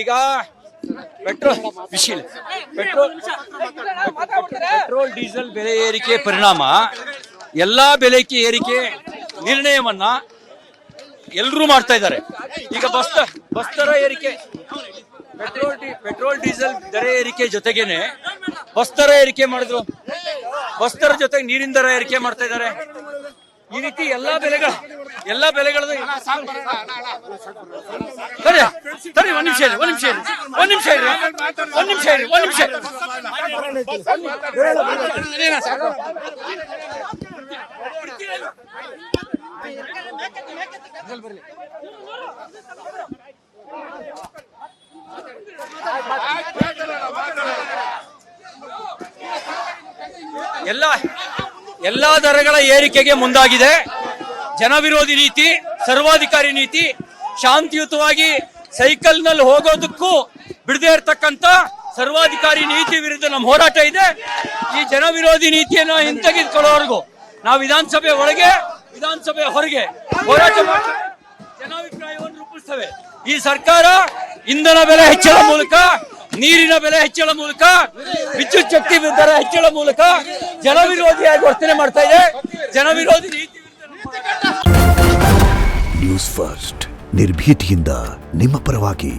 ಈಗ petrol diesel ಬೆಲೆ ಏರಿಕೆ ಪರಿಣಾಮ ಎಲ್ಲಾ ಬೆಲೆ ಏರಿಕೆ ನಿರ್ಣಯವನ್ನ ಎಲ್ಲರೂ ಮಾಡ್ತಾ ಇದ್ದಾರೆ. ಈಗ ಬಸ್ ದರ ಏರಿಕೆ, ಪೆಟ್ರೋಲ್ ಡೀಸೆಲ್ ದರ ಏರಿಕೆ ಜೊತೆಗೇನೆ ಬಸ್ ದರ ಏರಿಕೆ ಮಾಡಿದ್ರು. ಬಸ್ ದರ ಜೊತೆಗೆ ನೀರಿನ ದರ ಏರಿಕೆ ಮಾಡ್ತಾ ಇದ್ದಾರೆ. ಈ ರೀತಿ ಎಲ್ಲಾ ಬೆಲೆಗಳದ್ದು ಸರಿ ಒಂದ್ ನಿಮಿಷ ಎಲ್ಲಾ ದರಗಳ ಏರಿಕೆಗೆ ಮುಂದಾಗಿದೆ. ಜನವಿರೋಧಿ ನೀತಿ, ಸರ್ವಾಧಿಕಾರಿ ನೀತಿ, ಶಾಂತಿಯುತವಾಗಿ ಸೈಕಲ್ ನಲ್ಲಿ ಹೋಗೋದಕ್ಕೂ ಬಿಡದೇ ಇರತಕ್ಕಂತ ಸರ್ವಾಧಿಕಾರಿ ನೀತಿ ವಿರುದ್ಧ ನಮ್ಮ ಹೋರಾಟ ಇದೆ. ಈ ಜನವಿರೋಧಿ ನೀತಿಯನ್ನು ಹಿಂತೆಗೆದುಕೊಳ್ಳೋವರೆಗೂ ನಾವು ವಿಧಾನಸಭೆ ಒಳಗೆ ವಿಧಾನಸಭೆ ಹೊರಗೆ ಹೋರಾಟ ಮಾಡಿ ಜನಾಭಿಪ್ರಾಯವನ್ನು ರೂಪಿಸ್ತೇವೆ. ಈ ಸರ್ಕಾರ ಇಂಧನ ಬೆಲೆ ಹೆಚ್ಚಳ ಮೂಲಕ, ನೀರಿನ ಬೆಲೆ ಹೆಚ್ಚಳ ಮೂಲಕ, ವಿದ್ಯುತ್ ಶಕ್ತಿ ದರ ಹೆಚ್ಚಳ ಮೂಲಕ ಜನವಿರೋಧಿಯಾಗಿ ವರ್ತನೆ ಮಾಡ್ತಾ ಇದೆ. ಜನವಿರೋಧಿ ನೀತಿ ನ್ಯೂಸ್ ಫಸ್ಟ್ ನಿರ್ಭೀತಿಯಿಂದ ನಿಮ್ಮ ಪರವಾಗಿ.